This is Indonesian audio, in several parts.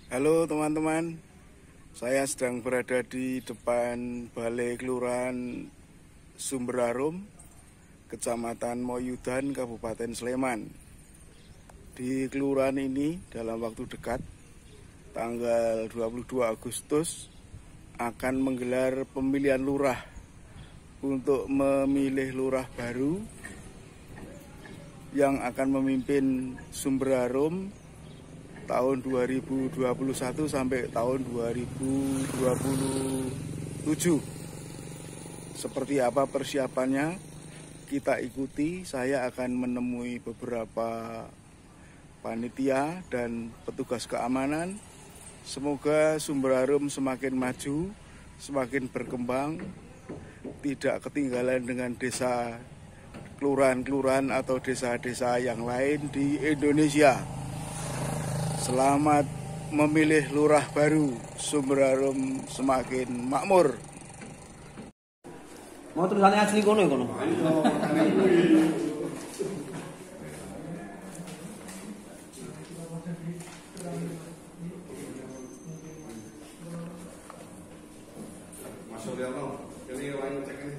Halo teman-teman, saya sedang berada di depan Balai Kelurahan Sumberarum, Kecamatan Moyudan, Kabupaten Sleman. Di kelurahan ini dalam waktu dekat, tanggal 22 Agustus, akan menggelar pemilihan lurah untuk memilih lurah baru yang akan memimpin Sumberarum tahun 2021 sampai tahun 2027. Seperti apa persiapannya, kita ikuti. Saya akan menemui beberapa panitia dan petugas keamanan. Semoga Sumberarum semakin maju, semakin berkembang, tidak ketinggalan dengan desa, kelurahan-kelurahan atau desa-desa yang lain di Indonesia. Selamat memilih lurah baru, Sumberarum semakin makmur. Mau tulisannya asli kono ya kono. Masuk dia no. Ini orang cek ini.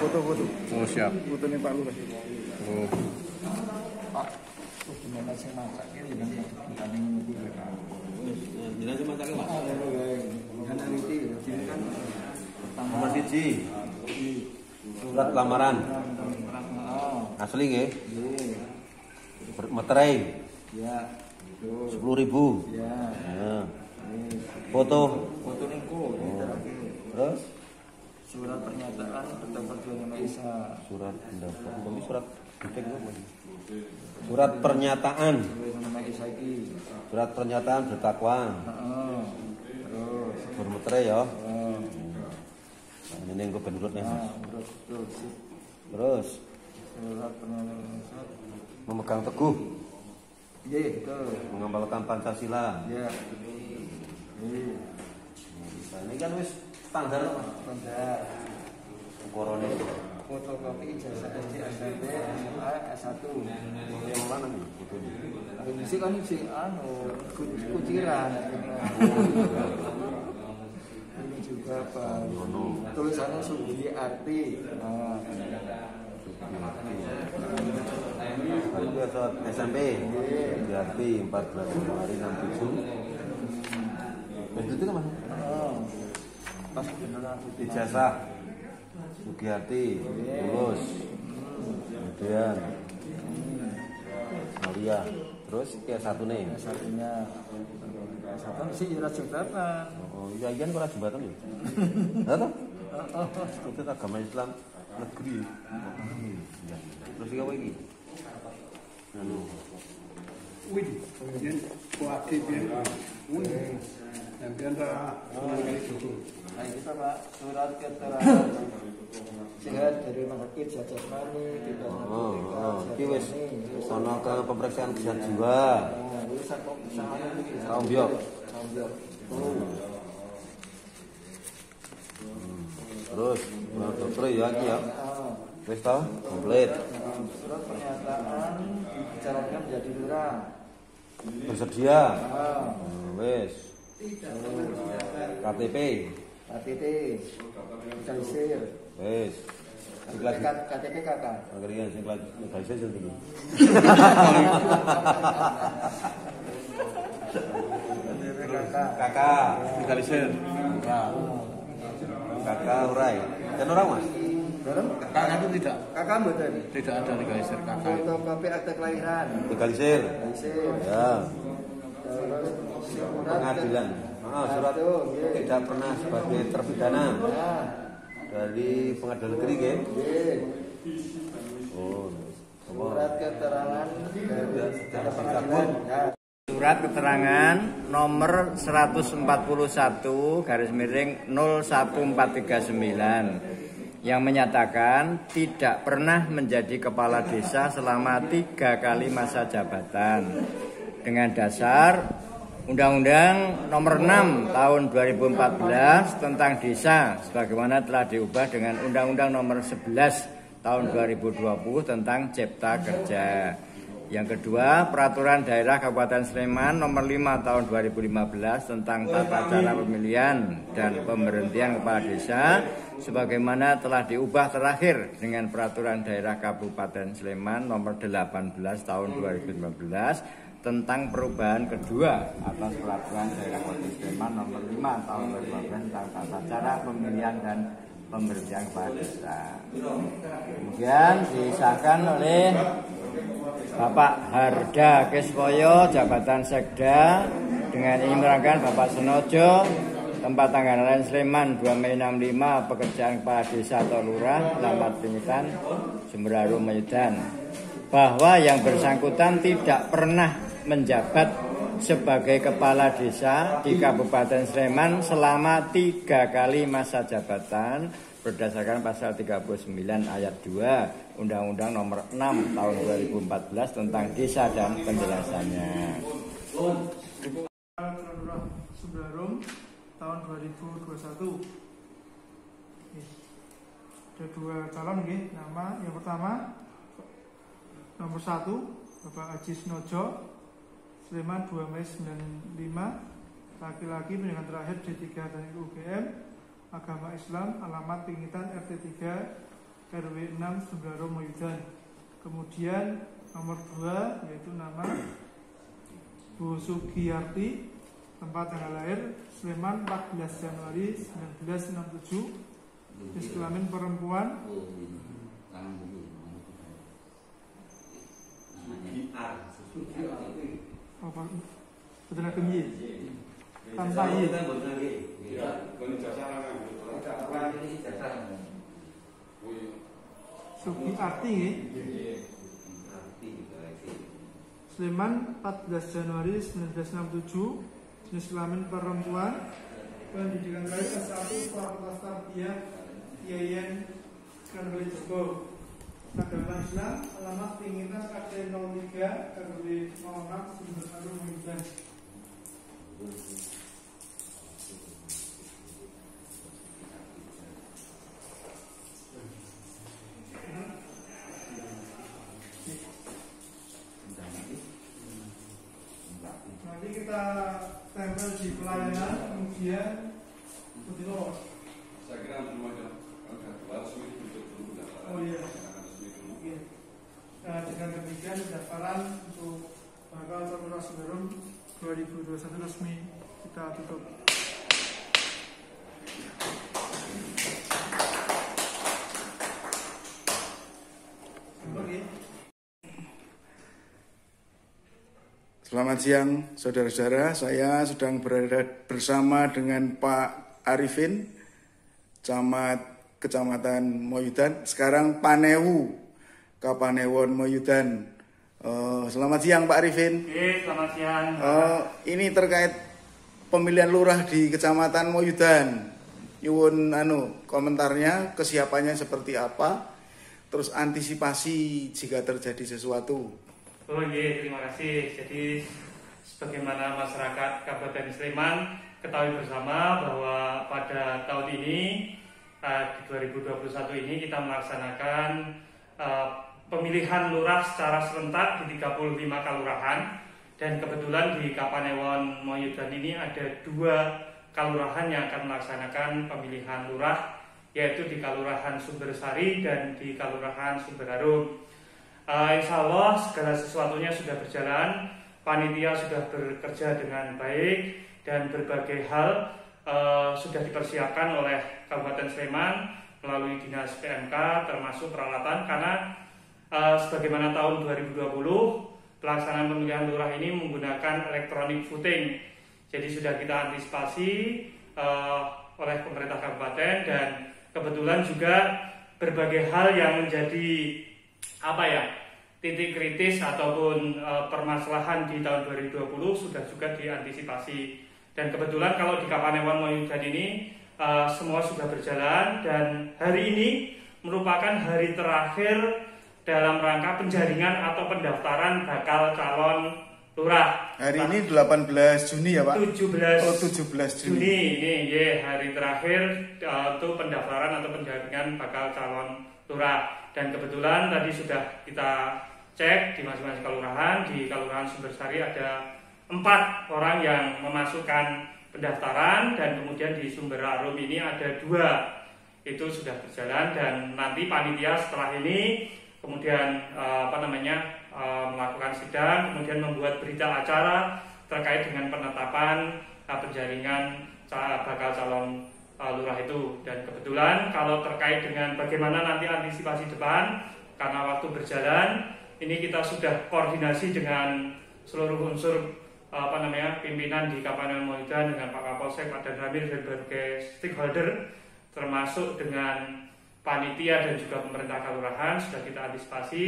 Foto-foto. Oh siap. Foto nih Pak Lurah. Oh. Pak, gimana sih masaknya ini kan menunggu mereka. Jangan cuma tak Mas. Kan nanti kan Nomor 1. Surat lamaran. Asli nggih? Meterai. Ya. 10.000. Ya. Ya. Foto. Foto niku Terus surat pernyataan tentang perjuangan Indonesia. surat pendapat. Tapi surat dicek dulu. Surat pernyataan. Indonesia iki. Surat pernyataan bertakwa. Heeh. Terus Bermeterai ya. Ini yang kebenurut nih Mas. terus Terus surat pernyataan Indonesia. memegang teguh, Iya, betul. mengamalkan Pancasila. Ya. Iya. Ini kan wis standar Mas. Standar. Korone. Fotokopi ijazah SD, SMP, SMA, S1. Yang mana nih fotonya? Ini kan si kuciran. Ini juga Pak. Tulisannya Sugiarti. Itu biasa SMP. Berarti 14 Januari 67. Itu kan Mas? Pas beneran Ijazah Sugiarti lulus. Kemudian Maria. Terus kayak satu nih. satunya. Satu sih jelas jembatan. Oh iya kan kalau jembatan ya. Ada? Itu agama Islam negeri. Ya. Terus apa ini? Anu. Wih, kemudian kuatif ya. Yang biasa Nah kita Pak, surat keterangan sehat dari rumah sakit Jasmani, bebas narkotika, Iki wis sono ke pemeriksaan kesehatan jiwa. Nah, ini sakit sana iki. Sambyok. Sambyok. Terus dokter ya iki ya. Wis ta? Komplit. Surat pernyataan dibicarakan menjadi lurah. Bersedia. Wis. KTP. KTP, legalisir, Wis. KTP kakak. Angkringan sing legalisir sing iki. KTP kakak. Kakak legalisir. Kakak urai. Kan orang Mas? Bareng? Kakak itu Kakak mboten. tidak ada legalisir kakak itu. Fotokopi akte kelahiran. Legalisir. Legalisir. Ya. Terus surat Pengadilan. Surat tidak pernah sebagai terpidana dari pengadilan negeri kan? Oh, surat keterangan dari pengadilan. Surat keterangan nomor 141 garis miring 01439 yang menyatakan tidak pernah menjadi kepala desa selama 3 kali masa jabatan dengan dasar Undang-Undang Nomor 6 Tahun 2014 tentang desa sebagaimana telah diubah dengan Undang-Undang Nomor 11 Tahun 2020 tentang Cipta Kerja. Yang kedua, Peraturan Daerah Kabupaten Sleman Nomor 5 Tahun 2015 tentang tata cara pemilihan dan pemberhentian kepala desa sebagaimana telah diubah terakhir dengan Peraturan Daerah Kabupaten Sleman Nomor 18 Tahun 2015 tentang perubahan kedua atas Peraturan Daerah Kabupaten Sleman Nomor 5 Tahun 2015 tentang tata cara pemilihan dan pemberhentian kepala desa. Kemudian disahkan oleh Bapak Harda Keswoyo, jabatan Sekda, dengan ini menerangkan Bapak Senojo, tempat tanggal lain Sleman 2 Mei 65, pekerjaan kepala desa atau lurah, alamat Pingitan, Sumberharum Medan, bahwa yang bersangkutan tidak pernah menjabat sebagai kepala desa di Kabupaten Sleman selama 3 kali masa jabatan berdasarkan pasal 39 ayat 2 Undang-Undang Nomor 6 Tahun 2014 tentang desa dan penjelasannya. Sumberharum tahun 2021. Ada 2 calon nggih, nama yang pertama nomor 1 Bapak Haji Senojo, Sleman 2 Mei 95, laki-laki pendidikan terakhir D3 Teknik UGM, agama Islam, alamat Pingitan RT 3 RW 6 Sumberharum Medan. Kemudian nomor 2 yaitu nama Bu Sugiyarti, tempat tanggal lahir Sleman 14 Januari 1967, jenis kelamin perempuan, betul gemyi tanpa i. Sugiyarti Sleman 14 Januari 1967, jenis kelamin perempuan, pendidikan terakhir S1 Fakultas Tarbiyah IAIN Kanwil Joko, agama Islam, alamat Pingitan KD 03 RW 06 Sumberharum Medan. Nanti kita tempel di pelayanan, kemudian betul. Saya kira semuanya agak sulit untuk pendaftaran. Oh iya. Oke. Dengan demikian pendaftaran untuk bakal Calon Sumberharum 2021 resmi kita tutup. Oke. Selamat siang saudara-saudara, saya sedang berada bersama dengan Pak Arifin, Camat Kecamatan Moyudan, sekarang Panewu, Kapanewon Moyudan. Selamat siang Pak Arifin. Oke, selamat siang. Ini terkait pemilihan lurah di Kecamatan Moyudan. Nyuwun komentarnya, kesiapannya seperti apa, terus antisipasi jika terjadi sesuatu. Oh iya, terima kasih. Jadi sebagaimana masyarakat Kabupaten Sleman ketahui bersama bahwa pada tahun ini di 2021 ini kita melaksanakan pemilihan lurah secara serentak di 35 kelurahan, dan kebetulan di Kapanewon Moyudan ini ada 2 kelurahan yang akan melaksanakan pemilihan lurah, yaitu di Kelurahan Sumbersari dan di Kelurahan Sumberharum. Insya Allah segala sesuatunya sudah berjalan, panitia sudah bekerja dengan baik, dan berbagai hal sudah dipersiapkan oleh Kabupaten Sleman melalui Dinas PMK, termasuk peralatan, karena sebagaimana tahun 2020 pelaksanaan pemilihan lurah ini menggunakan electronic voting. Jadi sudah kita antisipasi oleh pemerintah kabupaten, dan kebetulan juga berbagai hal yang menjadi titik kritis ataupun permasalahan di tahun 2020 sudah juga diantisipasi. Dan kebetulan kalau di Kapanewon Moyudan ini semua sudah berjalan dan hari ini merupakan hari terakhir dalam rangka penjaringan atau pendaftaran bakal calon lurah. Hari ini 18 Juni ya Pak? 17 Juni. Juni ini ya, hari terakhir untuk pendaftaran atau penjaringan bakal calon lurah. Dan kebetulan tadi sudah kita cek di masing-masing kelurahan. Di Kelurahan Sumbersari ada 4 orang yang memasukkan pendaftaran dan kemudian di Sumberarum ini ada 2. Itu sudah berjalan dan nanti panitia setelah ini kemudian melakukan sidang, kemudian membuat berita acara terkait dengan penetapan penjaringan bakal calon lurah itu. Dan kebetulan kalau terkait dengan bagaimana nanti antisipasi depan, karena waktu berjalan ini kita sudah koordinasi dengan seluruh unsur pimpinan di Kabupaten Moyudan dengan Pak Kapolsek, Pak Danramil dan berbagai stakeholder termasuk dengan panitia dan juga pemerintah kelurahan sudah kita antisipasi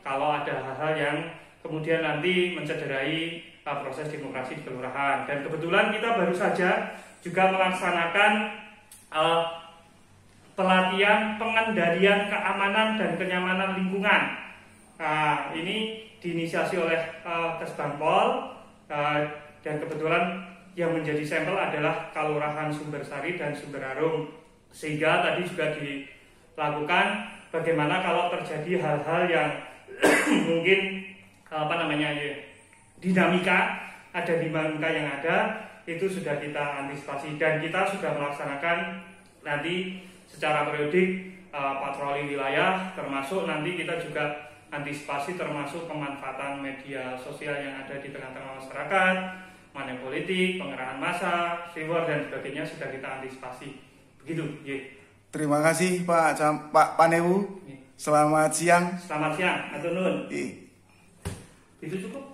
kalau ada hal-hal yang kemudian nanti mencederai proses demokrasi di kelurahan. Dan kebetulan kita baru saja juga melaksanakan pelatihan pengendalian keamanan dan kenyamanan lingkungan. Ini diinisiasi oleh Kesbangpol dan kebetulan yang menjadi sampel adalah Kelurahan Sumbersari dan Sumberarum, sehingga tadi juga dilakukan bagaimana kalau terjadi hal-hal yang mungkin dinamika yang ada itu sudah kita antisipasi dan kita sudah melaksanakan nanti secara periodik patroli wilayah, termasuk nanti kita juga antisipasi termasuk pemanfaatan media sosial yang ada di tengah-tengah masyarakat, money politik, pengerahan massa, reward dan sebagainya sudah kita antisipasi. Begitu, ye. Terima kasih Pak Panewu. Selamat siang. Selamat siang, atur nuhun. Iya. Itu cukup.